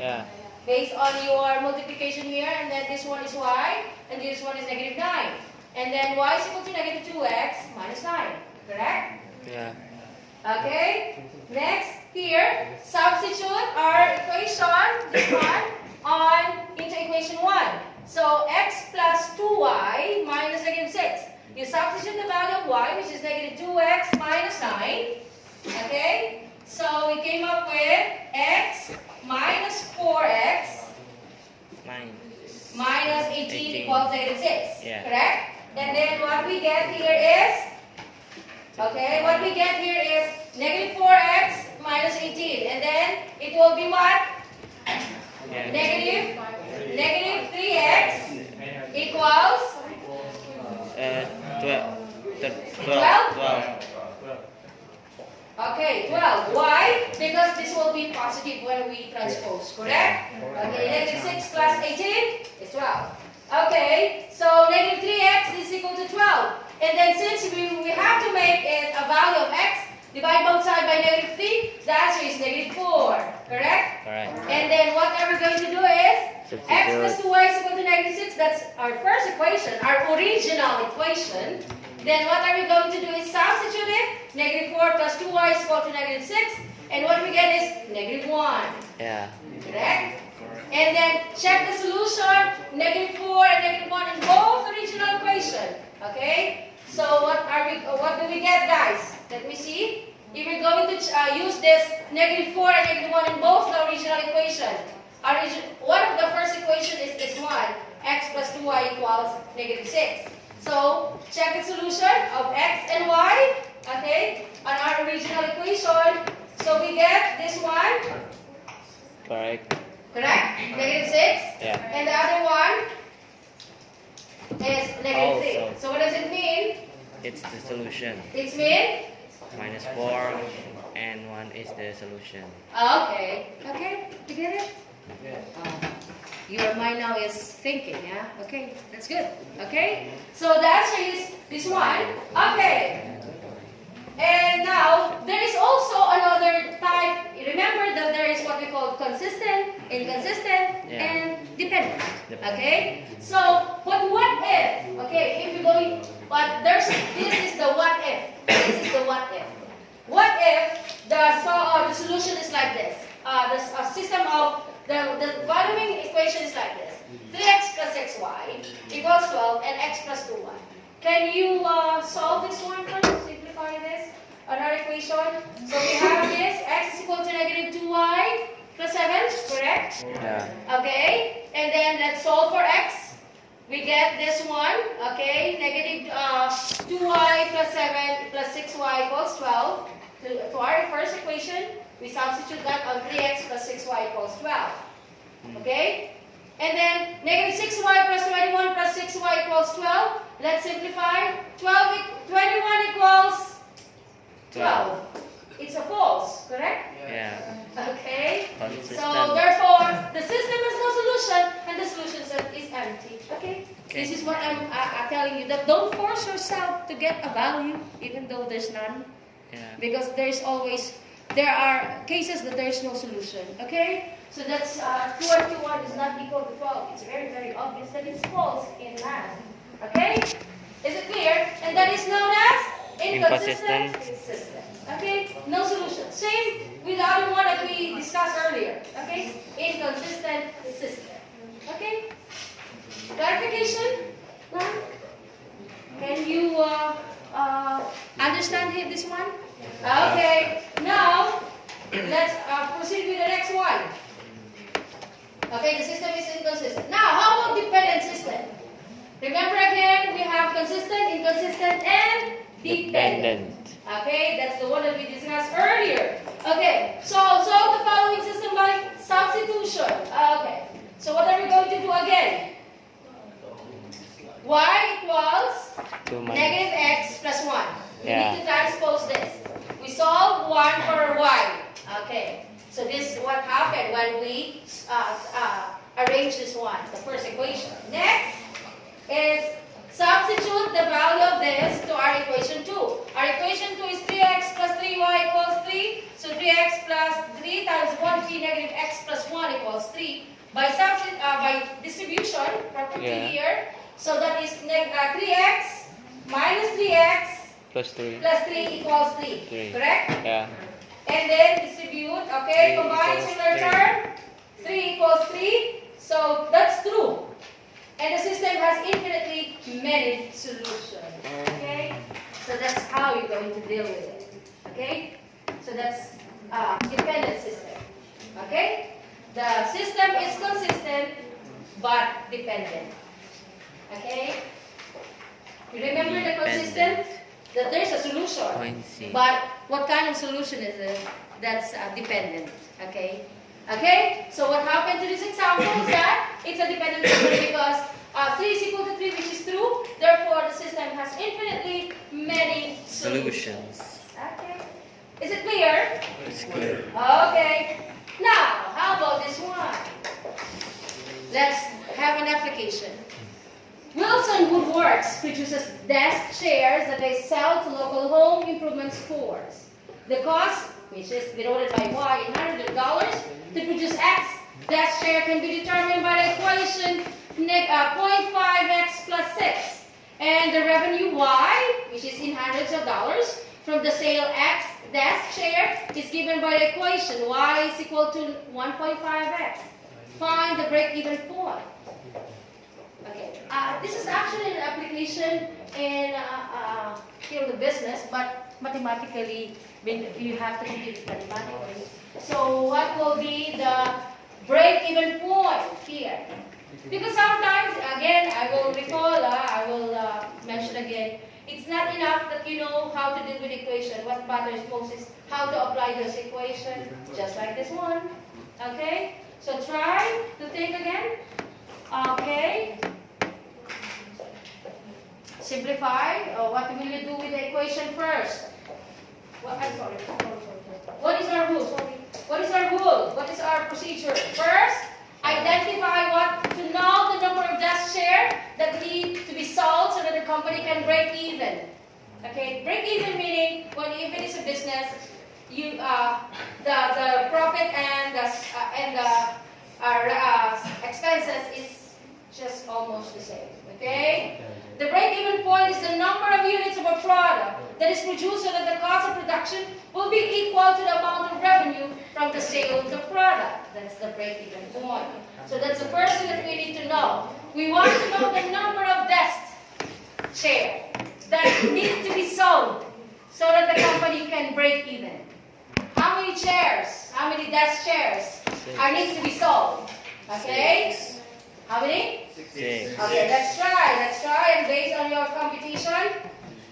Yeah. Based on your multiplication here, and then this one is y, and this one is -9. And then y is equal to -2x minus 9. Correct? Yeah. Okay. Next, here, substitute our equation, this one, into equation 1. So x plus 2y minus -6. You substitute the value of y, which is -2x minus 9. Okay. So we came up with x minus 4x minus 18 equals -6. Yeah. Correct? And then what we get here is, okay, what we get here is -4x minus 18. And then it will be what? Yeah. Negative 3x equals 12. Okay, 12. Why? Because this will be positive when we transpose, correct? Okay, -6 plus 18 is 12. Okay, so -3x is equal to 12. And then since we have to make it a value of x, divide both sides by -3, the answer is -4, correct? Correct. And then what are we going to do is, x plus Substitute. 2y is equal to -6. That's our first equation, our original equation. Then what are we going to do is substitute it. -4 plus 2y is equal to -6. And what we get is -1. Yeah. Correct? And then check the solution. -4 and -1 in both original equation. Okay? So what do we get, guys? Let me see. If we're going to use this -4 and -1 in both the original equation, one of the first equation is this one. X plus 2y equals -6. So, check the solution of x and y, okay, on our original equation. So, we get this one. Correct. Correct? -6. Yeah. And the other one is -3. Also. So, what does it mean? It's the solution. It means? -4 and 1 is the solution. Okay. Okay, you get it? Your mind now is thinking, yeah? Okay, that's good. Okay? So the answer is this one. Okay. And now, there is also another type. Remember that there is what we call consistent, inconsistent, Yeah. and dependent. Okay? So, what if? Okay, if you're going, but this is the what if. This is the what if. What if the solution is like this? The system of the following equation is like this. 3x plus xy equals 12 and x plus 2y. Can you solve this one first? Simplify this. Another equation. So we have this. X is equal to -2y plus 7. Correct? Yeah. Okay. And then let's solve for x. We get this one. Okay. -2y plus 7 plus 6y equals 12. To our first equation, we substitute that on 3x plus 6y equals 12. Okay? And then -6y plus 21 plus 6y equals 12. Let's simplify. 21 equals 12. It's a false, correct? Yeah. Okay? Consistent. So therefore, the system has no solution and the solution is empty. Okay? This is what I'm telling you, that don't force yourself to get a value even though there's none. Yeah. Because there are cases that there is no solution. Okay? So that's 2 and 2 1 is not equal to 12. It's very, very obvious that it's false in math. Okay? Is it clear? And that is known as inconsistent system. Okay? No solution. Same with the other one that we discussed earlier. Okay? Inconsistent system. Okay? Clarification? Can you understand this one? Okay. Now, let's proceed with the next one. Okay, the system is inconsistent. Now, how about dependent system? Remember again, we have consistent, inconsistent, and dependent. Okay, that's the one that we discussed earlier. Okay, so solve the following system by substitution. Okay, so what are we going to do again? Y equals -x plus 1. We need to transpose this. We solve 1 for y. Okay, so this is what happened when we arrange this one, the first equation. Next is substitute the value of this to our equation 2. Our equation 2 is 3x plus 3y equals 3. So 3x plus 3 times 1 here 3 negative x plus 1 equals 3. By distribution, property here, so that is 3x minus 3x Plus 3. plus 3 equals 3. Correct? Yeah. And then distribute, okay, combine similar term, 3 equals 3, so that's true. And the system has infinitely many solutions, okay? So that's how you're going to deal with it, okay? So that's dependent system, okay? The system is consistent but dependent, okay? You remember the consistent? That there's a solution, but what kind of solution is it? That's dependent, okay? Okay, so what happened to this example is that it's a dependent system because 3 is equal to 3, which is true. Therefore, the system has infinitely many solutions. Okay, is it clear? It's clear. Okay, now how about this one? Let's have an application. Wilson Woodworks produces desk chairs that they sell to local home improvement stores. The cost, which is denoted by Y in $100 to produce X desk chair, can be determined by the equation 0.5x plus 6. And the revenue Y, which is in hundreds of dollars, from the sale X desk chair is given by the equation Y is equal to 1.5x. Find the break-even point. Okay, this is actually an application in field of business, but mathematically, you have to compute it mathematically. So what will be the break-even point here? Because sometimes, again, I will recall, I will mention again, it's not enough that you know how to deal with equation. What matters most is how to apply those equations, just like this one. Okay, so try to think again. Okay. Simplify. What will you do with the equation first? Well, I'm sorry. What is our rule? What is our rule? What is our procedure? First, identify to know the number of desk shares that need to be sold so that the company can break even. Okay, break even meaning if it is a business, you the profit and the expenses is just almost the same. Okay. The break-even point is the number of units of a product that is produced so that the cost of production will be equal to the amount of revenue from the sale of the product. That's the break-even point. So that's the first thing that we need to know. We want to know the number of desk chairs that need to be sold so that the company can break even. How many chairs, how many desk chairs needs to be sold? Okay? How many? 6. Okay, let's try. And based on your computation,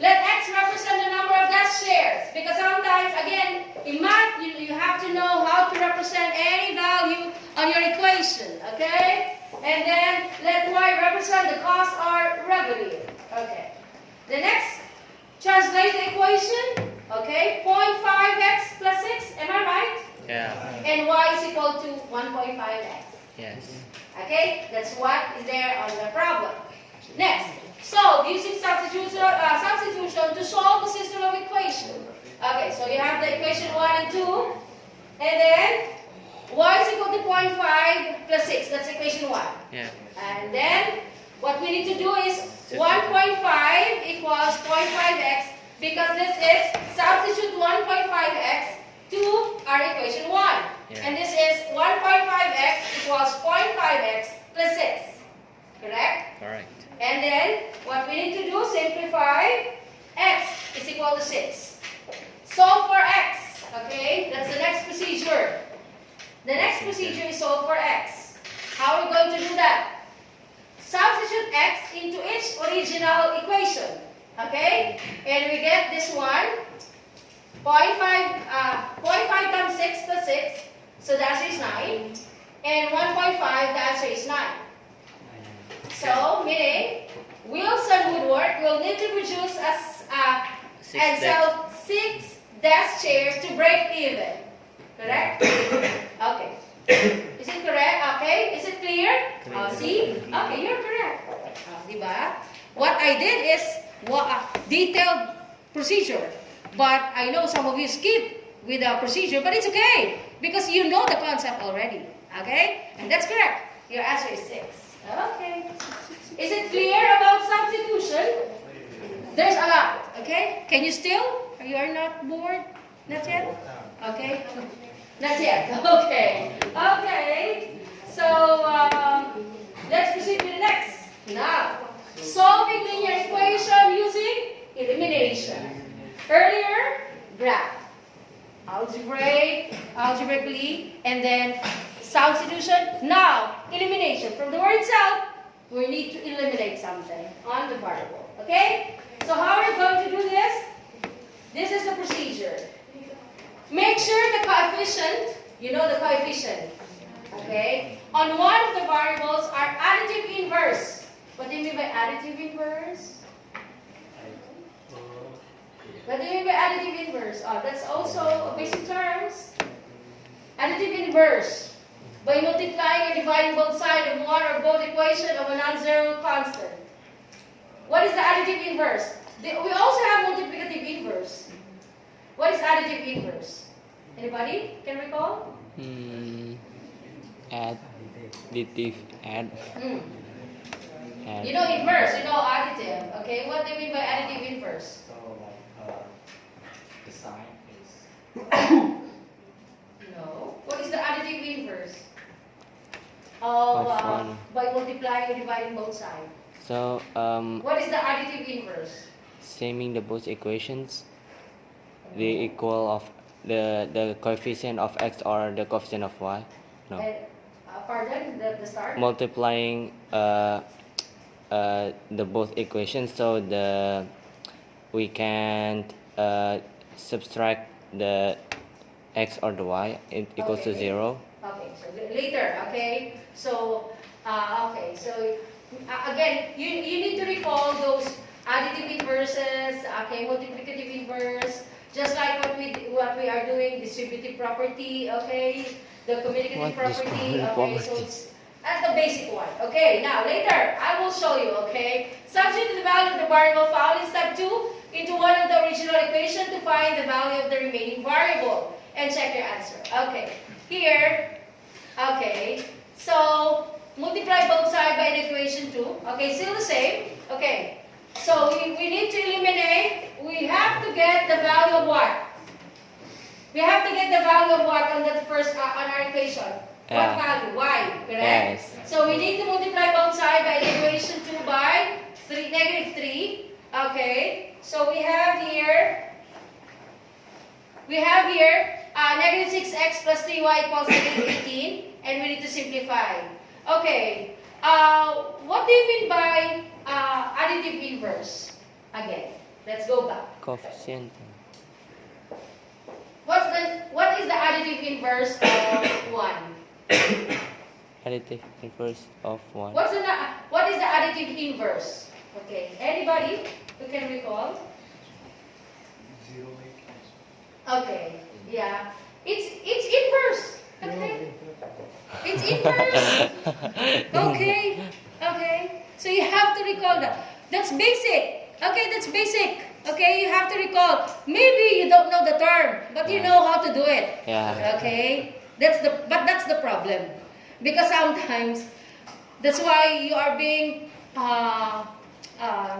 let X represent the number of desk shares. Because sometimes, again, in math, you have to know how to represent any value on your equation. Okay? And then let Y represent the cost or revenue. Okay. The next, translate the equation. Okay? 0.5x plus 6. Am I right? Yeah. And Y is equal to 1.5x. Yes. Okay, that's what is there on the problem. Next, solve using substitution to solve the system of equation. Okay, so you have the equation 1 and 2, and then y is equal to 0.5 plus 6. That's equation 1. Yeah. And then what we need to do is 1.5 equals 0.5x because this is substitute 1.5x to our equation 1. Yeah. And this is 1.5x equals 0.5x plus 6. Correct? Correct. And then, what we need to do, simplify. X is equal to 6. Solve for x. Okay? That's the next procedure. The next procedure is solve for x. How are we going to do that? Substitute x into its original equation. Okay? And we get this one. 0.5 times 6 plus 6. So the answer is 9. And 1.5, the answer is 9. So, meaning, Wilson Woodwork will need to produce and sell 6 desk chairs to break even. Correct? Okay. Is it correct? Okay. Is it clear? See? Okay, you're correct. Diba? What I did is detailed procedure. But I know some of you skip with a procedure, but it's okay because you know the concept already. Okay? And that's correct. Your answer is 6. Okay. Is it clear about substitution? There's a lot. Okay? Can you still? You are not bored? Not yet? Okay. Not yet. Okay. Okay. So, let's proceed to the next. Now, solving linear equation using elimination. Earlier, graph. Algebraically, and then substitution. Now, elimination. From the word itself, we need to eliminate something on the variable. Okay? So how are we going to do this? This is the procedure. Make sure the coefficient, you know the coefficient, okay, on one of the variables are additive inverse. What do you mean by additive inverse? What do you mean by additive inverse? Oh, that's also basic terms. Additive inverse. By multiplying or dividing both sides of one or both equation of a non-zero constant. What is the additive inverse? We also have multiplicative inverse. What is additive inverse? Anybody can recall? Additive, add. You know inverse, you know additive. Okay, what do you mean by additive inverse? So the sign is No. What is the additive inverse? Of by multiplying or dividing both sides. So What is the additive inverse? saming the both equations, the equal of the coefficient of x or the coefficient of y. No. Pardon, the start? Multiplying the both equations, so we can subtract the x or the y, it equals to 0. Okay, so later, okay? So, again, you need to recall those additive inverses, okay, multiplicative inverse, just like what we are doing, distributive property, okay, the commutative property, okay, so it's at the basic one. Okay, now later, I will show you, okay? Substitute the value of the variable found in step 2 into one of the original equation to find the value of the remaining variable and check your answer. Okay, here, okay, so multiply both sides by an equation 2. Okay, still the same. Okay, so we need to eliminate. We have to get the value of what? We have to get the value of what on that first on our equation? What value? Y, correct? Yes. So we need to multiply both sides by the equation 2 by negative 3. Okay, so we have here negative 6x plus 3y equals negative 18, and we need to simplify. Okay, what do you mean by additive inverse? Again, let's go back. Coefficient. What is the additive inverse of 1? Additive inverse of 1. What is the additive inverse? Okay, anybody who can recall? 0. Okay, yeah. It's inverse. Okay. It's inverse. Okay. Okay. So you have to recall that. That's basic. Okay, that's basic. Okay, you have to recall. Maybe you don't know the term, but you know how to do it. Yeah. Okay? That's the problem. Because sometimes that's why you are being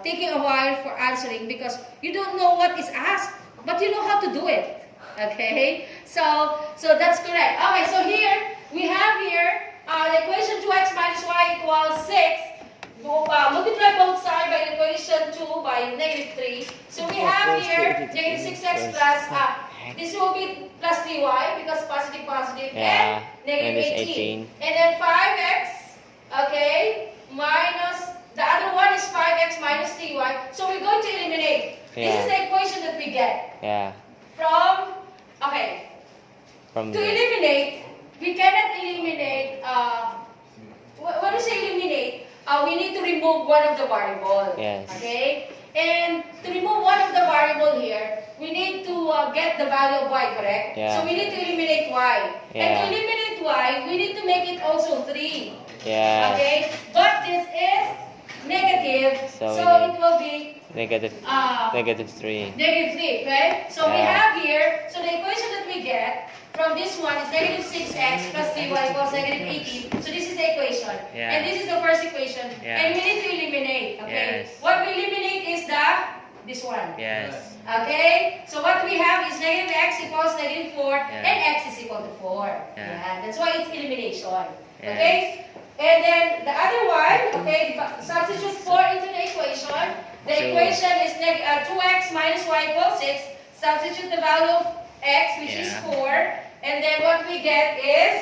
taking a while for answering, because you don't know what is asked, but you know how to do it. Okay? So that's correct. Okay, so here we have the equation 2x minus y equals 6. Multiply both sides by the equation 2 by negative 3. So we have here negative 6x plus, this will be plus 3y because positive, and negative 18. And then 5x, okay, minus, the other one is 5x minus 3y. So we're going to eliminate. This is the equation that we get. Yeah. To eliminate, we cannot eliminate, when you say eliminate, we need to remove one of the variable. Yes. Okay? And to remove one of the variable here, we need to get the value of y, correct? Yeah. So we need to eliminate y. Yeah. And to eliminate y, we need to make it also 3. Yeah. Okay? But this is negative, So it will be negative 3. negative 3, okay? So we have here, so the equation that we get from this one is negative 6x plus 3y equals negative 18. So this is the equation. Yeah. And this is the first equation. Yeah. And we need to eliminate. Okay. Yes. What we eliminate is this one. Yes. Okay. So what we have is negative x equals negative 4 Yeah. and x is equal to 4. Yeah. That's why it's elimination. Yes. Okay. And then the other one, okay, substitute 4 into the equation. The Two. equation is 2x minus y equals 6. Substitute the value of x, which is Yeah. 4. And then what we get is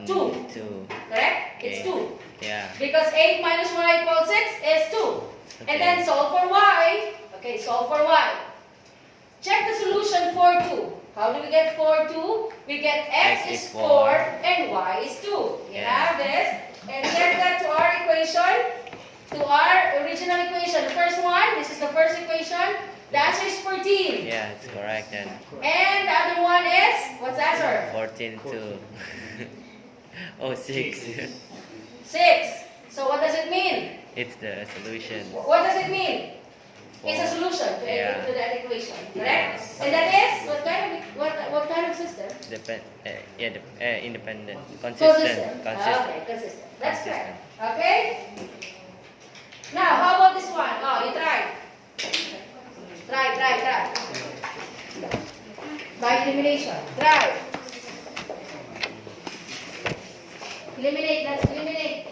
Two. 2. correct? It's Okay. 2. Yeah. Because 8 minus y equals 6 is 2. Okay. And then solve for y. Okay, solve for y. Check the solution for 2. How do we get 4, 2? We get x is 4 and y is 2. We Yeah. have this. And check that to our equation, to our original equation. The first one, this is the first equation. The answer is 14. Yeah, it's correct then. And the other one is, what's the answer? 14 2. Oh, 6. 6. So what does it mean? It's the solution. What does it mean? It's a solution to, Yeah. to that equation, correct? Yes. And that is what kind of system? Independent. Consistent. Okay, consistent. That's Consistent. correct. Okay. Now, how about this one? Oh, you try. Try. By elimination. Try. Eliminate. Let's eliminate.